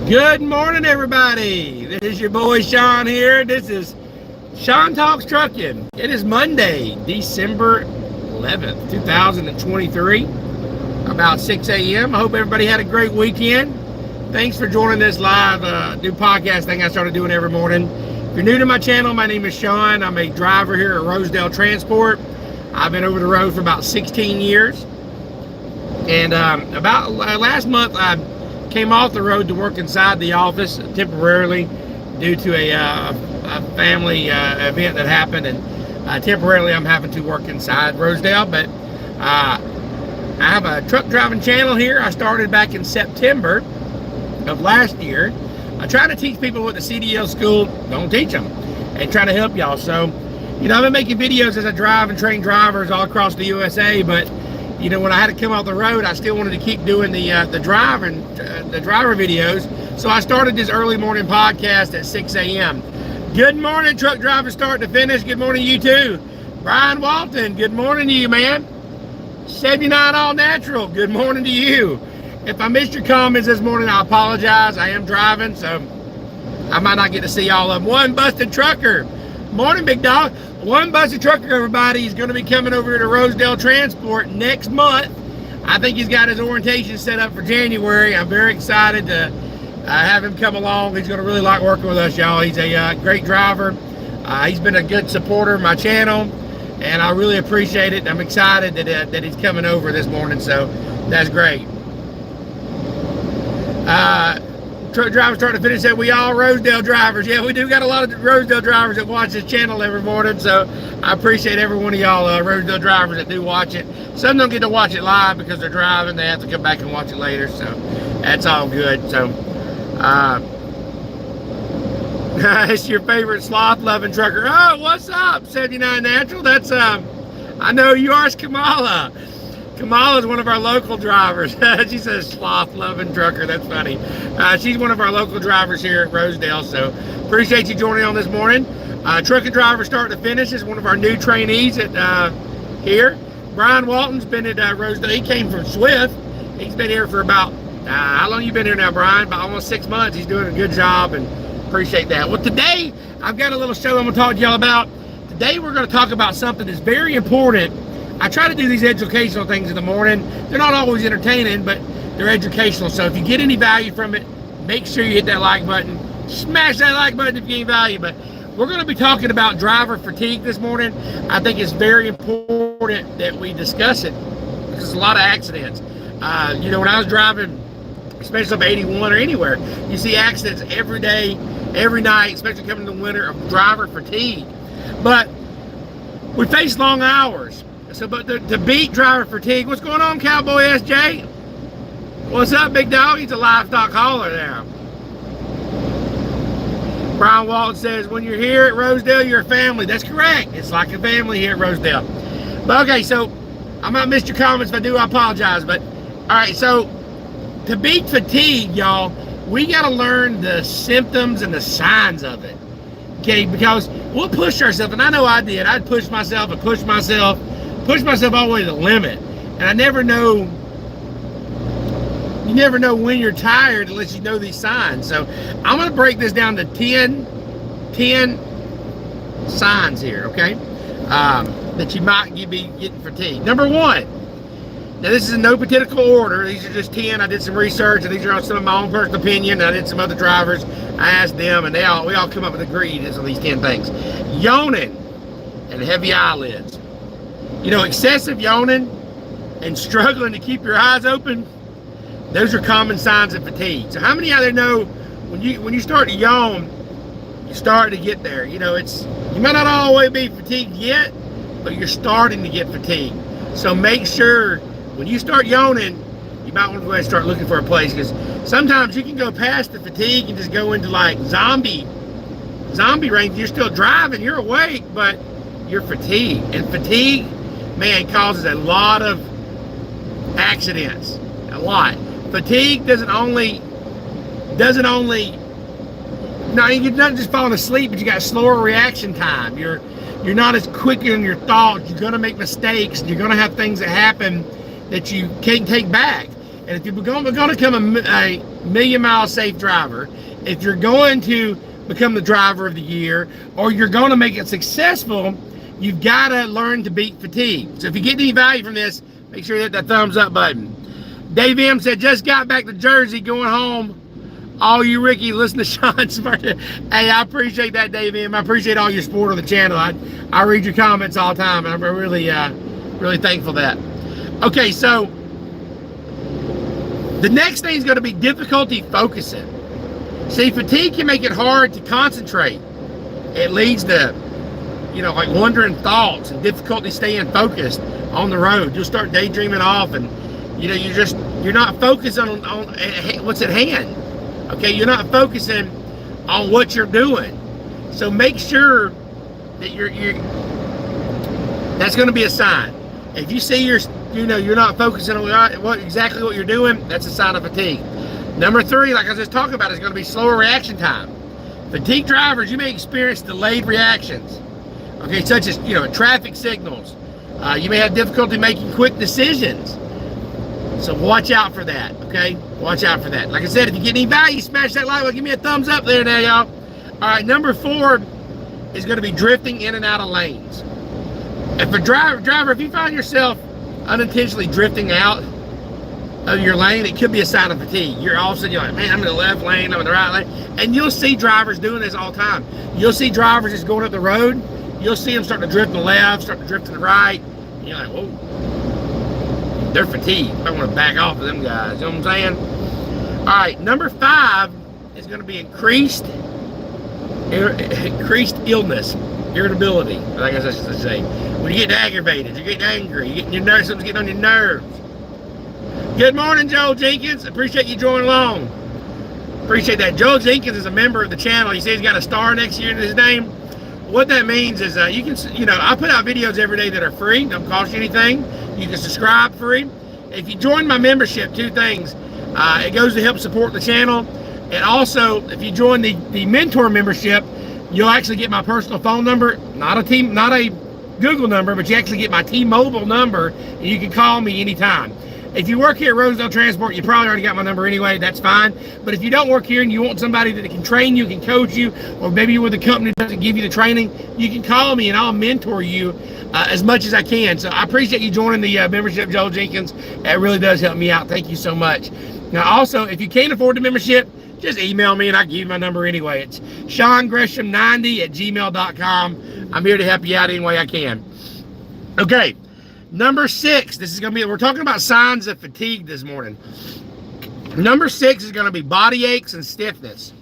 Good morning, everybody. This is your boy Shawn here. This is Shawn Talks Trucking. It is Monday, December 11th, 2023, about 6 a.m. I hope everybody had a great weekend. Thanks for joining this live new podcast thing I started doing every morning. If you're new to my channel, my name is Shawn. I'm a driver here at Rosedale Transport. I've been over the road for about 16 years. And about last month, I came off the road to work inside the office temporarily due to a family event that happened, and temporarily I'm having to work inside Rosedale. But I have a truck driving channel here. I started back in September of last year. I try to teach people what the CDL school don't teach them, and try to help y'all. So, you know, I've been making videos as I drive and train drivers all across the USA, but you know, when I had to come off the road, I still wanted to keep doing the driver videos. So I started this early morning podcast at 6 a.m. Good morning, truck drivers, start to finish. Good morning to you too. Brian Walton, good morning to you, man. 79 All Natural, good morning to you. If I missed your comments this morning, I apologize. I am driving, so I might not get to see all of them. One Busted Trucker, morning, big dog. One Busted Trucker, everybody, is going to be coming over to Rosedale Transport next month. I think he's got his orientation set up for January. I'm very excited to have him come along. He's going to really like working with us, y'all. He's a great driver. He's been a good supporter of my channel, and I really appreciate it. I'm excited that he's coming over this morning, so that's great. Truck drivers starting to finish that we all Rosedale drivers. Yeah, we do got a lot of Rosedale drivers that watch this channel every morning, so I appreciate every one of y'all Rosedale drivers that do watch it. Some don't get to watch it live because they're driving. They have to come back and watch it later, so that's all good. So it's your favorite sloth loving trucker. Oh, what's up, 79 Natural? That's I know you are. It's Kamala. Kamala is one of our local drivers. She says sloth loving trucker. That's funny. She's one of our local drivers here at Rosedale, so appreciate you joining on this morning. Trucking driver start to finish is one of our new trainees at here. Brian Walton's been at Rosedale. He came from Swift. He's been here for about how long you been here now, Brian? About almost 6 months. He's doing a good job, and appreciate that. Well, today I've got a little show I'm going to talk to y'all about. Today we're going to talk about something that's very important. I try to do these educational things in the morning. They're not always entertaining, but they're educational. So if you get any value from it, make sure you hit that like button. Smash that like button if you get value. But we're going to be talking about driver fatigue this morning. I think it's very important that we discuss it because there's a lot of accidents. You know, when I was driving, especially up 81 or anywhere, you see accidents every day, every night, especially coming to the winter, of driver fatigue. But we face long hours. So, but to beat driver fatigue, what's going on, Cowboy SJ? What's up, big dog? He's a livestock hauler now. Brian Walton says, when you're here at Rosedale, you're a family. That's correct. It's like a family here at Rosedale. But okay, so I might miss your comments. If I do, I apologize. But all right, so to beat fatigue, y'all, we got to learn the symptoms and the signs of it. Okay, because we'll push ourselves, and I know I did. I'd push myself and push myself all the way to the limit, and I never know. You never know when you're tired unless you know these signs. So I'm going to break this down to 10 signs here, okay, that you might be getting fatigued. Number one. Now this is in no particular order. These are just 10. I did some research, and these are some of my own personal opinion. I did some other drivers. I asked them, and we all come up with agreed on these 10 things. Yawning and heavy eyelids. You know, excessive yawning and struggling to keep your eyes open, those are common signs of fatigue. So how many out there know when you start to yawn, you start to get there? You know, you might not always be fatigued yet, but you're starting to get fatigued. So make sure when you start yawning, you might want to go ahead and start looking for a place, because sometimes you can go past the fatigue and just go into like zombie range. You're still driving, you're awake, but you're fatigued. And fatigue, man, causes a lot of accidents. A lot. Fatigue doesn't only now you're not just falling asleep, but you got slower reaction time. You're not as quick in your thoughts. You're gonna make mistakes. You're gonna have things that happen that you can't take back. And if you're gonna become million mile safe driver, if you're going to become the driver of the year, or you're going to make it successful, you've got to learn to beat fatigue. So if you get any value from this, make sure you hit that thumbs up button. Dave M said, just got back to Jersey, going home. All you Ricky, listen to Shawn Smart. Hey, I appreciate that, Dave M. I appreciate all your support on the channel. I read your comments all the time, and I'm really thankful for that. Okay, so the next thing is going to be difficulty focusing. See, fatigue can make it hard to concentrate. It leads to, like wandering thoughts and difficulty staying focused on the road. You'll start daydreaming off, and you're not focused on what's at hand. Okay, you're not focusing on what you're doing. So make sure that you're that's going to be a sign. If you see you're not focusing on exactly what you're doing, that's a sign of fatigue. Number 3, like I was just talking about, is going to be slower reaction time. Fatigue drivers, you may experience delayed reactions. Okay, such as traffic signals. You may have difficulty making quick decisions. So watch out for that, okay? Watch out for that. Like I said, if you get any value, smash that like button. Give me a thumbs up there now, y'all. All right, number 4 is going to be drifting in and out of lanes. If a driver, if you find yourself unintentionally drifting out of your lane, it could be a sign of fatigue. You're all of a sudden, you're like, man, I'm in the left lane, I'm in the right lane. And you'll see drivers doing this all the time. You'll see drivers just going up the road. You'll see them starting to drift to the left, starting to drift to the right. And you're like, whoa. They're fatigued. I want to back off of them guys. You know what I'm saying? All right, number 5 is going to be increased illness, irritability. Like I should say, when you get aggravated, you're getting angry, something's getting on your nerves. Good morning, Joel Jenkins. Appreciate you joining along. Appreciate that. Joel Jenkins is a member of the channel. He says he's got a star next to his name. What that means is you can, I put out videos every day that are free, don't cost you anything. You can subscribe free. If you join my membership, 2 things. It goes to help support the channel. And also, if you join the mentor membership, you'll actually get my personal phone number, not a Google number, but you actually get my T-Mobile number, and you can call me anytime. If you work here at Rosedale Transport, you probably already got my number anyway, that's fine. But if you don't work here and you want somebody that can train you, can coach you, or maybe you're with a company that doesn't give you the training, you can call me and I'll mentor you as much as I can. So I appreciate you joining the membership, Joel Jenkins. It really does help me out. Thank you so much. Now also, if you can't afford the membership, just email me and I'll give you my number anyway. It's ShawnGresham90@gmail.com. I'm here to help you out any way I can. Okay. Number 6, we're talking about signs of fatigue this morning. Number 6 is going to be body aches and stiffness.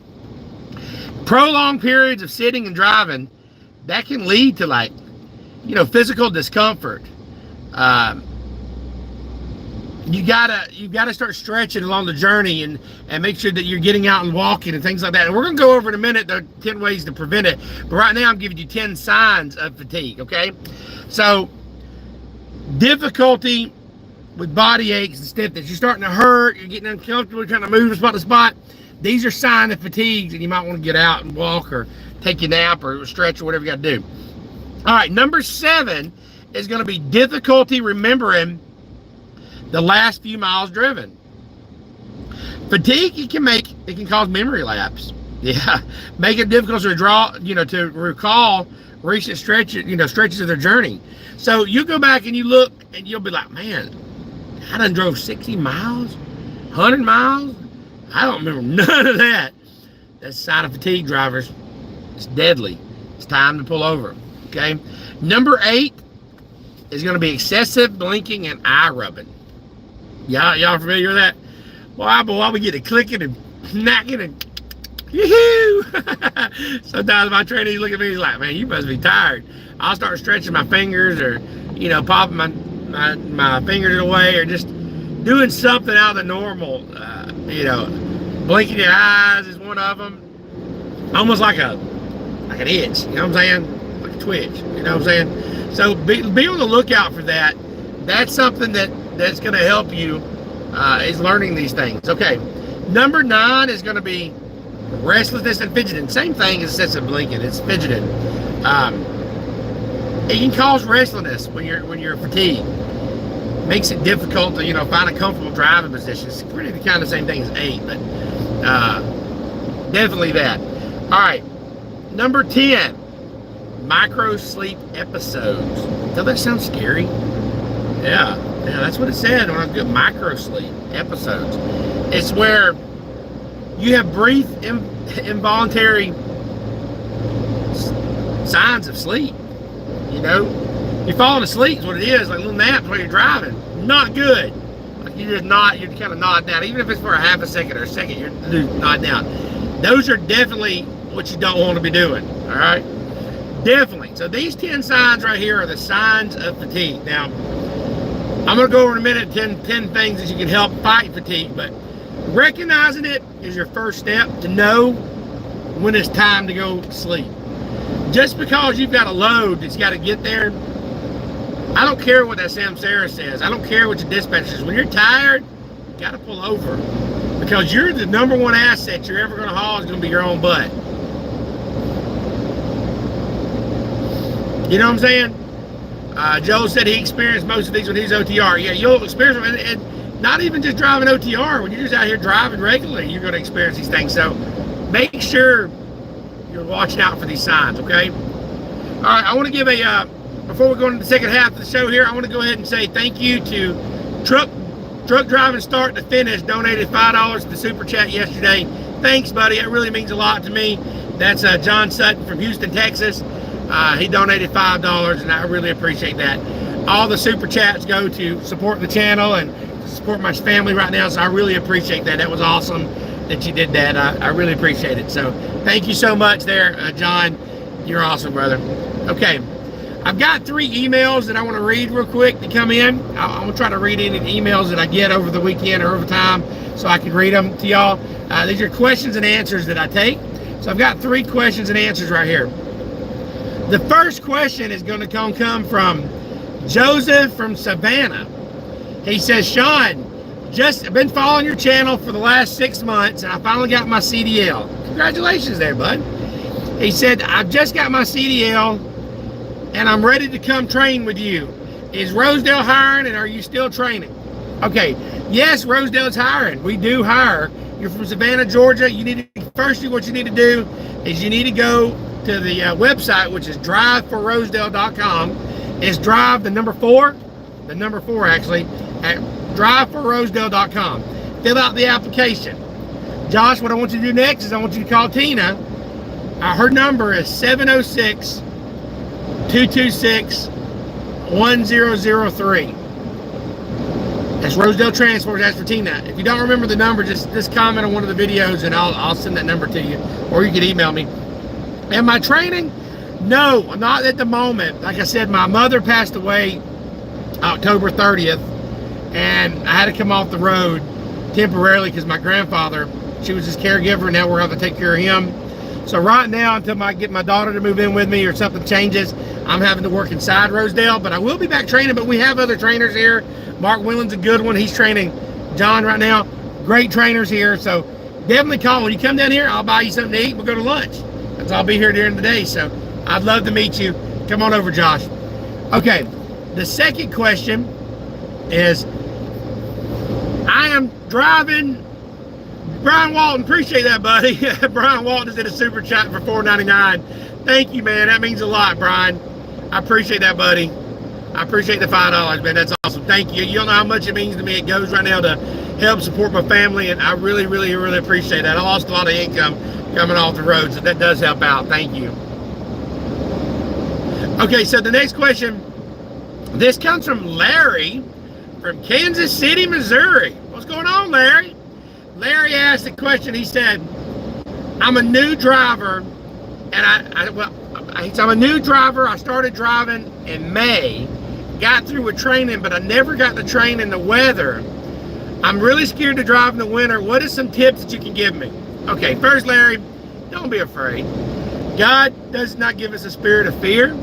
Prolonged periods of sitting and driving, that can lead to physical discomfort. You gotta start stretching along the journey and make sure that you're getting out and walking and things like that. And we're gonna go over in a minute the 10 ways to prevent it. But right now I'm giving you 10 signs of fatigue, okay? So, difficulty with body aches and stiffness. You're starting to hurt, you're getting uncomfortable, you're trying to move from spot to spot. These are signs of fatigue, and you might want to get out and walk or take a nap or stretch or whatever you got to do. All right, number 7 is going to be difficulty remembering the last few miles driven. Fatigue, it can cause memory lapse. Yeah, make it difficult to to recall recent stretches of their journey. So you go back and you look and you'll be like, man, I done drove 60 miles, 100 miles. I don't remember none of that. That's a sign of fatigue, drivers. It's deadly. It's time to pull over, okay? Number 8 is going to be excessive blinking and eye rubbing. Y'all familiar with that? Boy, we get it clicking and knocking and yoo-hoo! Sometimes my trainee look at me, he's like, man, you must be tired. I'll start stretching my fingers or, popping my fingers away or just doing something out of the normal. Blinking your eyes is one of them. Almost like an itch, you know what I'm saying? Like a twitch, you know what I'm saying? So be on the lookout for that. That's something that's going to help you is learning these things. Okay, number 9 is going to be restlessness and fidgeting. Same thing as excessive blinking. It's fidgeting. It can cause restlessness when you're fatigued. Makes it difficult to find a comfortable driving position. It's pretty kind of the same thing as 8, but Definitely that. All right, number 10, micro sleep episodes. Does that sound scary? Yeah, that's what it said when I was doing micro sleep episodes. It's where you have brief involuntary signs of sleep. You know, you're falling asleep is what it is, like little naps while you're driving. Not good. Like you're kind of nodding down. Even if it's for a half a second or a second, you're nodding down. Those are definitely what you don't want to be doing, all right? Definitely. So these 10 signs right here are the signs of fatigue. Now, I'm going to go over in a minute 10 things that you can help fight fatigue, but recognizing it is your first step to know when it's time to go sleep. Just because you've got a load that's got to get there, I don't care what that Samsara says. I don't care what your dispatcher says. When you're tired, you got to pull over, because you're the number one asset you're ever going to haul is going to be your own butt. You know what I'm saying? Joe said he experienced most of these when he's OTR. Yeah, you'll experience them, and not even just driving OTR. When you're just out here driving regularly, you're going to experience these things. So make sure you're watching out for these signs, okay? All right, I want to give before we go into the second half of the show here, I want to go ahead and say thank you to Truck Driving Start to Finish, donated $5 to the Super Chat yesterday. Thanks, buddy. It really means a lot to me. That's John Sutton from Houston, Texas. He donated $5, and I really appreciate that. All the Super Chats go to support the channel and support my family right now, so I really appreciate that. That was awesome that you did that. I really appreciate it. So thank you so much there, John. You're awesome, brother. Okay. I've got 3 emails that I want to read real quick to come in. I'm going to try to read any emails that I get over the weekend or over time so I can read them to y'all. These are questions and answers that I take. So I've got 3 questions and answers right here. The first question is going to come from Joseph from Savannah. He says, Shawn, I've been following your channel for the last 6 months, and I finally got my CDL. Congratulations there, bud. He said, I've just got my CDL, and I'm ready to come train with you. Is Rosedale hiring, and are you still training? Okay, yes, Rosedale's hiring. We do hire. You're from Savannah, Georgia. Firstly, what you need to do is you need to go to the website, which is driveforrosedale.com. It's drive, the number 4 actually, at driveforrosedale.com. Fill out the application. Josh, what I want you to do next is I want you to call Tina. Her number is 706-226-1003. That's Rosedale Transport. That's for Tina. If you don't remember the number, just comment on one of the videos and I'll send that number to you, or you can email me. Am I training? No, not at the moment. Like I said, my mother passed away October 30th, and I had to come off the road temporarily because my grandfather, she was his caregiver, and now we're going to take care of him. So right now, until I get my daughter to move in with me or something changes, I'm having to work inside Rosedale, but I will be back training. But we have other trainers here. Mark Whelan's a good one. He's training John right now. Great trainers here. So definitely call. When you come down here, I'll buy you something to eat. We'll go to lunch. Because I'll be here during the day. So I'd love to meet you. Come on over, Josh. Okay. The second question is, I am driving. Brian Walton, appreciate that, buddy. Brian Walton did a super chat for $4.99. Thank you, man. That means a lot, Brian. I appreciate that, buddy. I appreciate the $5, man. That's awesome. Thank you. You don't know how much it means to me. It goes right now to help support my family, and I really, really, really appreciate that. I lost a lot of income coming off the road, so that does help out. Thank you. Okay, so the next question, this comes from Larry from Kansas City, Missouri. What's going on, Larry? Larry asked the question. He said, I'm a new driver, and I'm a new driver. I started driving in May, got through with training, but I never got to train in the weather. I'm really scared to drive in the winter. What are some tips that you can give me? Okay, first, Larry, don't be afraid. God does not give us a spirit of fear,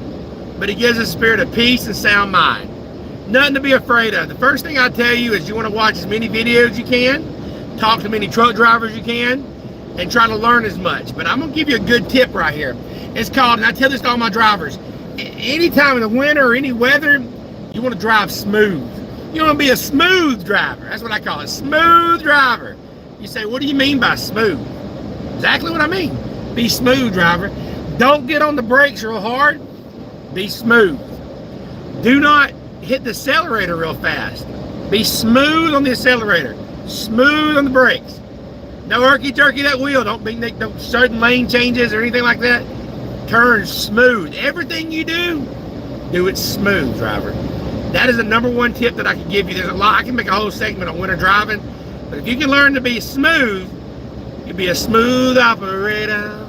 but he gives us a spirit of peace and sound mind. Nothing to be afraid of. The first thing I tell you is you want to watch as many videos as you can, talk to many truck drivers as you can, and try to learn as much. But I'm going to give you a good tip right here. It's called, and I tell this to all my drivers, anytime in the winter or any weather, you want to drive smooth. You want to be a smooth driver. That's what I call it, smooth driver. You say, what do you mean by smooth? Exactly what I mean. Be smooth, driver. Don't get on the brakes real hard. Be smooth. Do not hit the accelerator real fast. Be smooth on the accelerator. Smooth on the brakes. No herky-jerky that wheel. Don't sudden lane changes or anything like that. Turn smooth. Everything you do it smooth, driver. That is the #1 tip that I can give you. There's a lot. I can make a whole segment on winter driving. But if you can learn to be smooth, you'll be a smooth operator.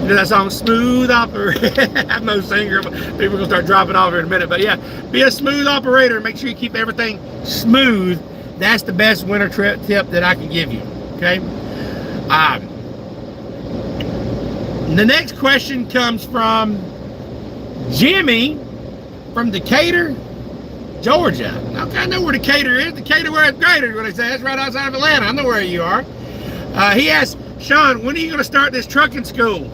You know that song, Smooth Operator? I'm no singer, but people are going to start dropping off here in a minute. But yeah, be a smooth operator. Make sure you keep everything smooth. That's the best winter trip tip that I can give you. Okay? The next question comes from Jimmy from Decatur, Georgia. Okay, I know where Decatur is. Decatur where it's greater, what they say. That's right outside of Atlanta. I know where you are. He asked, Shawn, when are you going to start this trucking school?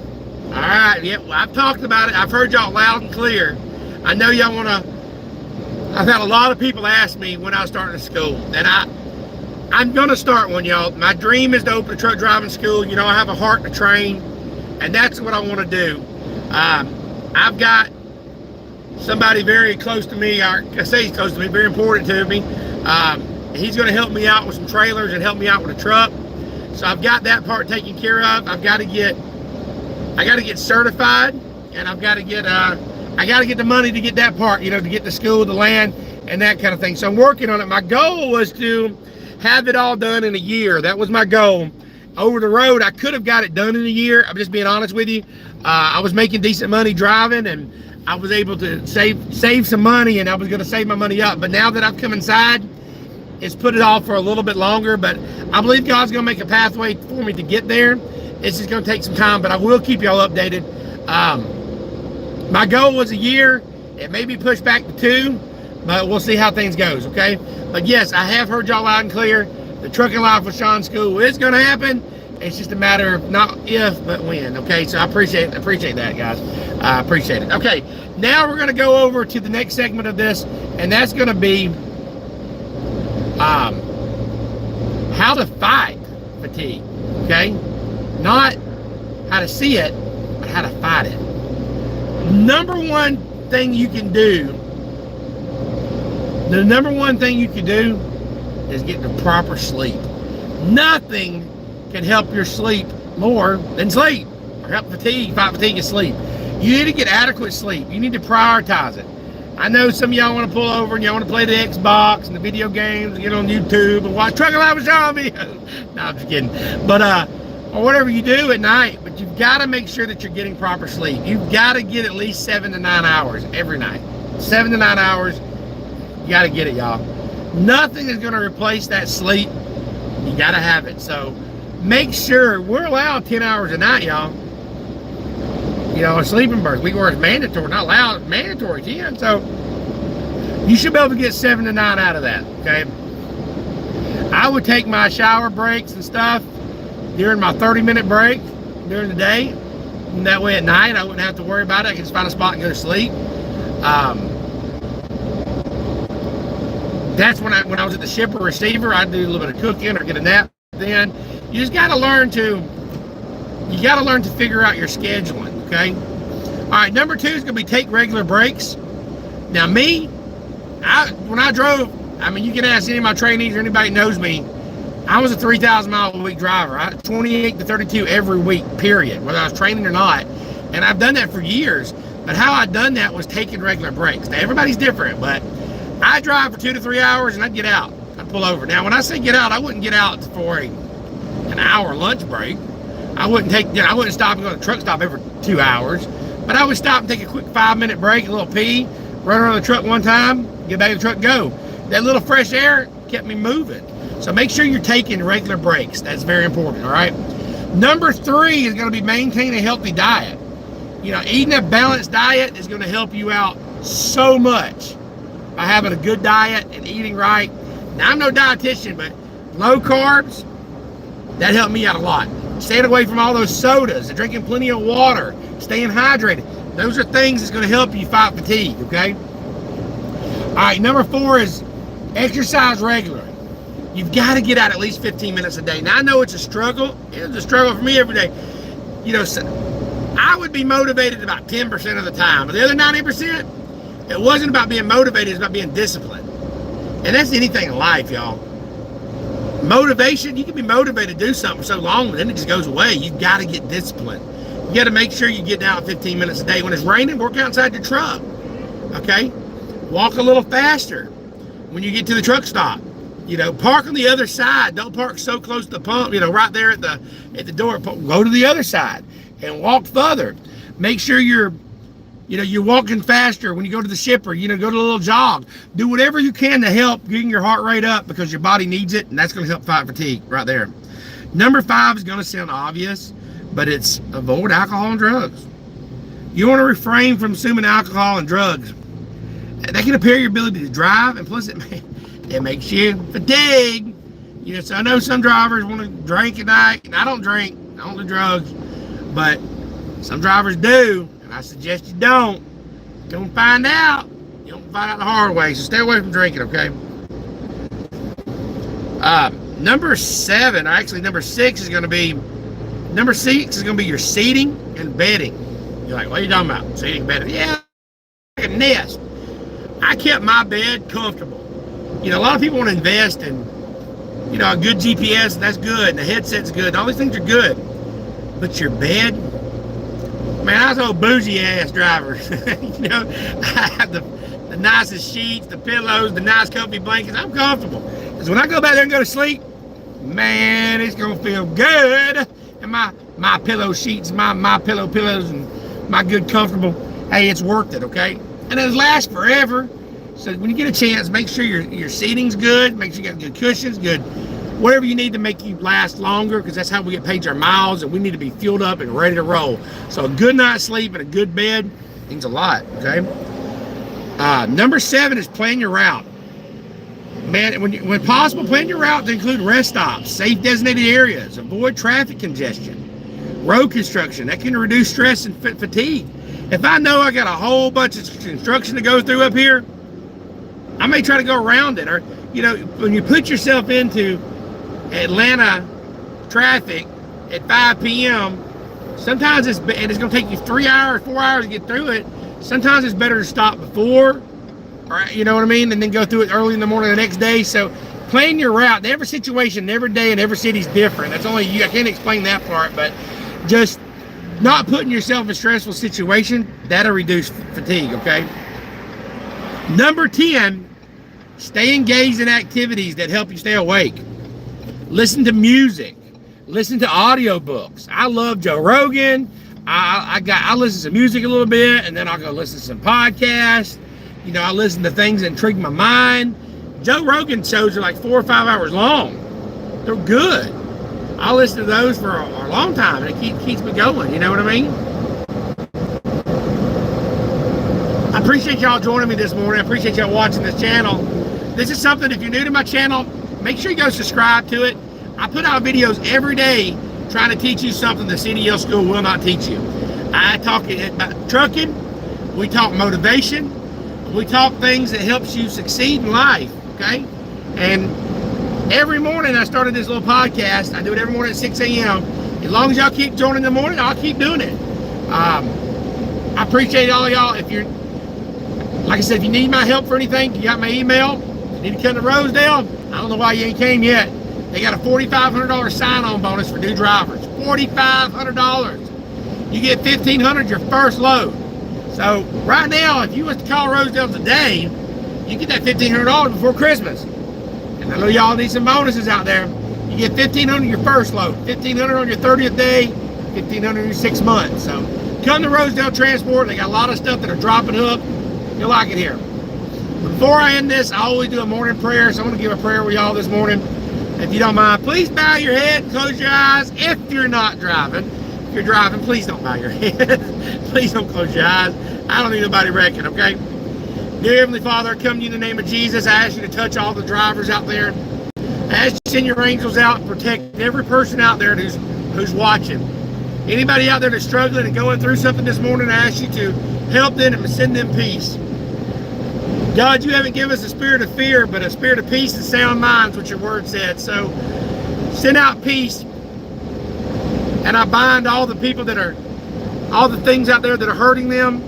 All right, yeah, well, I've talked about it. I've heard y'all loud and clear. I know y'all want to. I've had a lot of people ask me when I was starting a school, and I'm going to start one, y'all. My dream is to open a truck driving school. You know, I have a heart to train, and that's what I want to do. I've got somebody very close to me, I say he's close to me, very important to me. He's going to help me out with some trailers and help me out with a truck. So I've got that part taken care of. I got to get certified, and I got to get the money to get that part, you know, to get the school, the land, and that kind of thing. So I'm working on it. My goal was to have it all done in a year. That was my goal. Over the road, I could have got it done in a year. I'm just being honest with you. I was making decent money driving, and I was able to save some money, and I was going to save my money up. But now that I've come inside, it's put it off for a little bit longer. But I believe God's going to make a pathway for me to get there. It's just going to take some time, but I will keep y'all updated. My goal was a year. It may be pushed back to 2, but we'll see how things goes, okay? But yes, I have heard y'all loud and clear. The Trucking Life with Shawn School is going to happen. It's just a matter of not if, but when, okay? So I appreciate that, guys. I appreciate it. Okay, now we're going to go over to the next segment of this, and that's going to be how to fight fatigue, okay? Not how to see it, but how to fight it. #1 thing you can do, the #1 thing you can do is get the proper sleep. Nothing can help your sleep more than sleep, or help fight fatigue and sleep. You need to get adequate sleep. You need to prioritize it. I know some of y'all want to pull over and y'all want to play the Xbox and the video games and get on YouTube and watch Trucking Life with Shawn videos. No, I'm just kidding. But or whatever you do at night, but you've got to make sure that you're getting proper sleep. You've got to get at least 7 to 9 hours every night. 7 to 9 hours, you got to get it, y'all. Nothing is going to replace that sleep. You got to have it. So make sure we're allowed 10 hours a night, y'all. You know, a sleeping berth. We were mandatory, not allowed, mandatory 10. So you should be able to get 7 to 9 out of that, okay? I would take my shower breaks and stuff during my 30-minute break during the day. And that way at night, I wouldn't have to worry about it. I can just find a spot and go to sleep. That's when I was at the shipper receiver, I'd do a little bit of cooking or get a nap then. You just got to learn to figure out your scheduling, okay? All right, #2 is going to be take regular breaks. Now me, when I drove, I mean, you can ask any of my trainees or anybody who knows me, I was a 3,000 mile a week driver. 28 to 32 every week, period, whether I was training or not. And I've done that for years. But how I done that was taking regular breaks. Now, everybody's different, but I drive for 2 to 3 hours and I'd get out. I'd pull over. Now, when I say get out, I wouldn't get out for an hour lunch break. I wouldn't stop and go to the truck stop every 2 hours. But I would stop and take a quick 5-minute break, a little pee, run around the truck one time, get back in the truck, go. That little fresh air kept me moving. So make sure you're taking regular breaks. That's very important, all right? #3 is going to be maintain a healthy diet. You know, eating a balanced diet is going to help you out so much by having a good diet and eating right. Now, I'm no dietitian, but low carbs, that helped me out a lot. Staying away from all those sodas and drinking plenty of water, staying hydrated. Those are things that's going to help you fight fatigue, okay? All right, #4 is exercise regularly. You've got to get out at least 15 minutes a day. Now, I know it's a struggle. It's a struggle for me every day. You know, so I would be motivated about 10% of the time. But the other 90%, it wasn't about being motivated. It's about being disciplined. And that's anything in life, y'all. Motivation, you can be motivated to do something for so long, but then it just goes away. You've got to get disciplined. You got to make sure you get out 15 minutes a day. When it's raining, work outside your truck. Okay? Walk a little faster when you get to the truck stop. You know, park on the other side. Don't park so close to the pump, you know, right there at the door. Go to the other side and walk further. Make sure you're walking faster when you go to the shipper. You know, go to a little jog. Do whatever you can to help getting your heart rate up, because your body needs it, and that's going to help fight fatigue right there. Number 5 is going to sound obvious, but it's avoid alcohol and drugs. You want to refrain from consuming alcohol and drugs. That can impair your ability to drive, and plus it makes you fatigue. You know, so I know some drivers want to drink at night, and I don't drink, I don't do drugs, but some drivers do, and I suggest you don't. You're gonna find out. You're gonna find out the hard way, so stay away from drinking, okay? Number 7, or actually number 6 is gonna be, your seating and bedding. You're like, what are you talking about? Seating and bedding? Yeah, like a nest. I kept my bed comfortable. You know, a lot of people want to invest in, you know, a good GPS, that's good, and the headset's good, all these things are good. But your bed, man, I was an old bougie ass driver. You know, I have the nicest sheets, the pillows, the nice comfy blankets. I'm comfortable. Because when I go back there and go to sleep, man, it's going to feel good. And my pillow sheets, my pillows, and my good comfortable, hey, it's worth it, okay? And it lasts forever. So when you get a chance, make sure your seating's good, make sure you got good cushions, good whatever you need to make you last longer, because that's how we get paid our miles, and we need to be fueled up and ready to roll. So a good night's sleep and a good bed means a lot, okay? Number 7 is plan your route. Man, when possible, plan your route to include rest stops, safe designated areas, avoid traffic congestion, road construction. That can reduce stress and fatigue. If I know I got a whole bunch of construction to go through up here, I may try to go around it. Or, you know, when you put yourself into Atlanta traffic at 5 p.m., sometimes it's going to take you 3 hours, 4 hours to get through it. Sometimes it's better to stop before, or, you know what I mean, and then go through it early in the morning the next day. So plan your route. Every situation, every day, and every city is different. That's only you. I can't explain that part, but just not putting yourself in a stressful situation, that'll reduce fatigue, okay? Number 10, stay engaged in activities that help you stay awake. Listen to music. Listen to audiobooks. I love Joe Rogan. I listen to music a little bit, and then I'll go listen to some podcasts. You know, I listen to things that intrigue my mind. Joe Rogan shows are like 4 or 5 hours long. They're good. I listen to those for a long time, and it keeps me going. You know what I mean? I appreciate y'all joining me this morning. I appreciate y'all watching this channel. This is something, if you're new to my channel, make sure you go subscribe to it. I put out videos every day trying to teach you something the CDL school will not teach you. I talk about trucking. We talk motivation. We talk things that helps you succeed in life, okay? And every morning I started this little podcast. I do it every morning at 6 a.m. As long as y'all keep joining in the morning, I'll keep doing it. I appreciate all of y'all. If you're, like I said, if you need my help for anything, you got my email. If you need to come to Rosedale, I don't know why you ain't came yet. They got a $4,500 sign-on bonus for new drivers. $4,500. You get $1,500 your first load. So right now, if you was to call Rosedale today, you get that $1,500 before Christmas. And I know y'all need some bonuses out there. You get $1,500 your first load, $1,500 on your 30th day, $1,500 in your 6 months. So come to Rosedale Transport. They got a lot of stuff that are dropping up. You'll like it here. Before I end this, I always do a morning prayer. So I'm going to give a prayer with y'all this morning. If you don't mind, please bow your head and close your eyes if you're not driving. If you're driving, please don't bow your head. Please don't close your eyes. I don't need nobody wrecking, okay? Dear Heavenly Father, I come to you in the name of Jesus. I ask you to touch all the drivers out there. I ask you to send your angels out and protect every person out there who's watching. Anybody out there that's struggling and going through something this morning, I ask you to help them and send them peace. God, you haven't given us a spirit of fear, but a spirit of peace and sound minds, which your word said. So send out peace, and I bind all the people that are, all the things out there that are hurting them,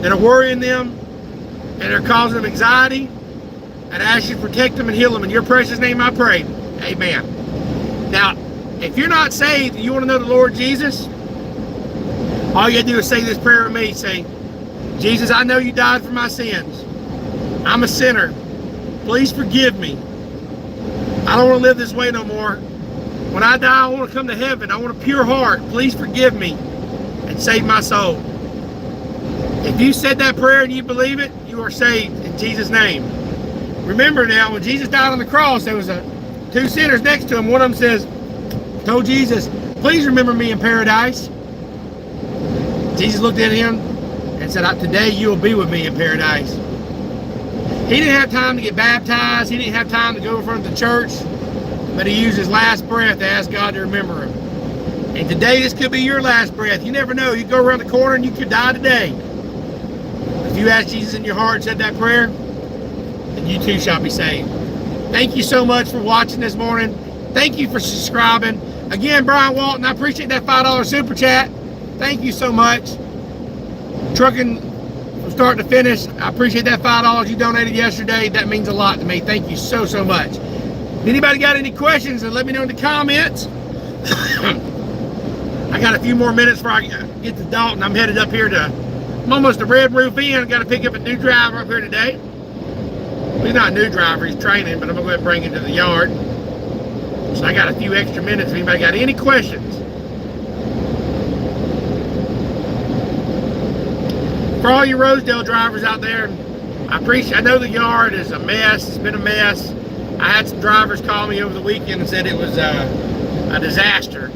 that are worrying them, and are causing them anxiety. And I ask you to protect them and heal them. In your precious name I pray. Amen. Now, if you're not saved and you want to know the Lord Jesus, all you got to do is say this prayer with me. Say, Jesus, I know you died for my sins. I'm a sinner. Please forgive me. I don't want to live this way no more. When I die, I want to come to heaven. I want a pure heart. Please forgive me and save my soul. If you said that prayer and you believe it, you are saved in Jesus' name. Remember now, when Jesus died on the cross, there was two sinners next to him. One of them says, told Jesus, please remember me in paradise. Jesus looked at him and said, today you will be with me in paradise. He didn't have time to get baptized. He didn't have time to go in front of the church. But he used his last breath to ask God to remember him. And today, this could be your last breath. You never know. You go around the corner and you could die today. If you ask Jesus in your heart and said that prayer, then you too shall be saved. Thank you so much for watching this morning. Thank you for subscribing. Again, Brian Walton, I appreciate that $5 super chat. Thank you so much. Trucking from start to finish, I appreciate that $5 you donated yesterday. That means a lot to me. Thank you so, so much. If anybody got any questions, then let me know in the comments. I got a few more minutes before I get to Dalton. I'm headed up here I'm almost to Red Roof Inn. I got to pick up a new driver up here today. He's not a new driver, he's training, but I'm going to go ahead and bring him to the yard. So I got a few extra minutes. If anybody got any questions. For all you Rosedale drivers out there, I know the yard is a mess. It's been a mess. I had some drivers call me over the weekend and said it was a disaster.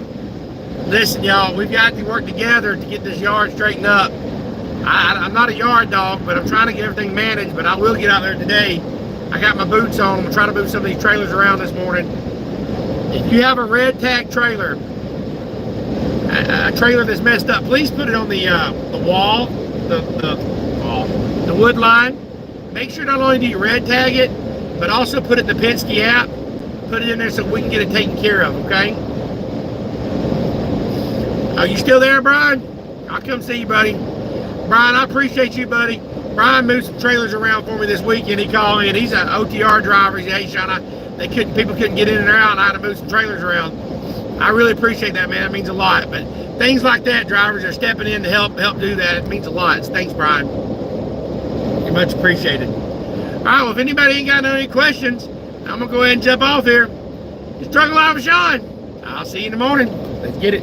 Listen, y'all, we've got to work together to get this yard straightened up. I'm not a yard dog, but I'm trying to get everything managed, but I will get out there today. I got my boots on. I'm going to try to move some of these trailers around this morning. If you have a red tag trailer, a trailer that's messed up, please put it on the wall, the wood line. Make sure not only do you red tag it, but also put it in the Penske app. Put it in there so we can get it taken care of, okay? Are you still there, Brian? I'll come see you, buddy. Brian, I appreciate you, buddy. Brian moved some trailers around for me this weekend. He called me, and he's an OTR driver. He said, hey, Shawn, people couldn't get in and out, and I had to move some trailers around. I really appreciate that, man. That means a lot. But things like that, drivers are stepping in to help do that. It means a lot. Thanks, Brian. You're much appreciated. All right, well, if anybody ain't got any questions, I'm going to go ahead and jump off here. It's Trucking Live with Shawn. I'll see you in the morning. Let's get it.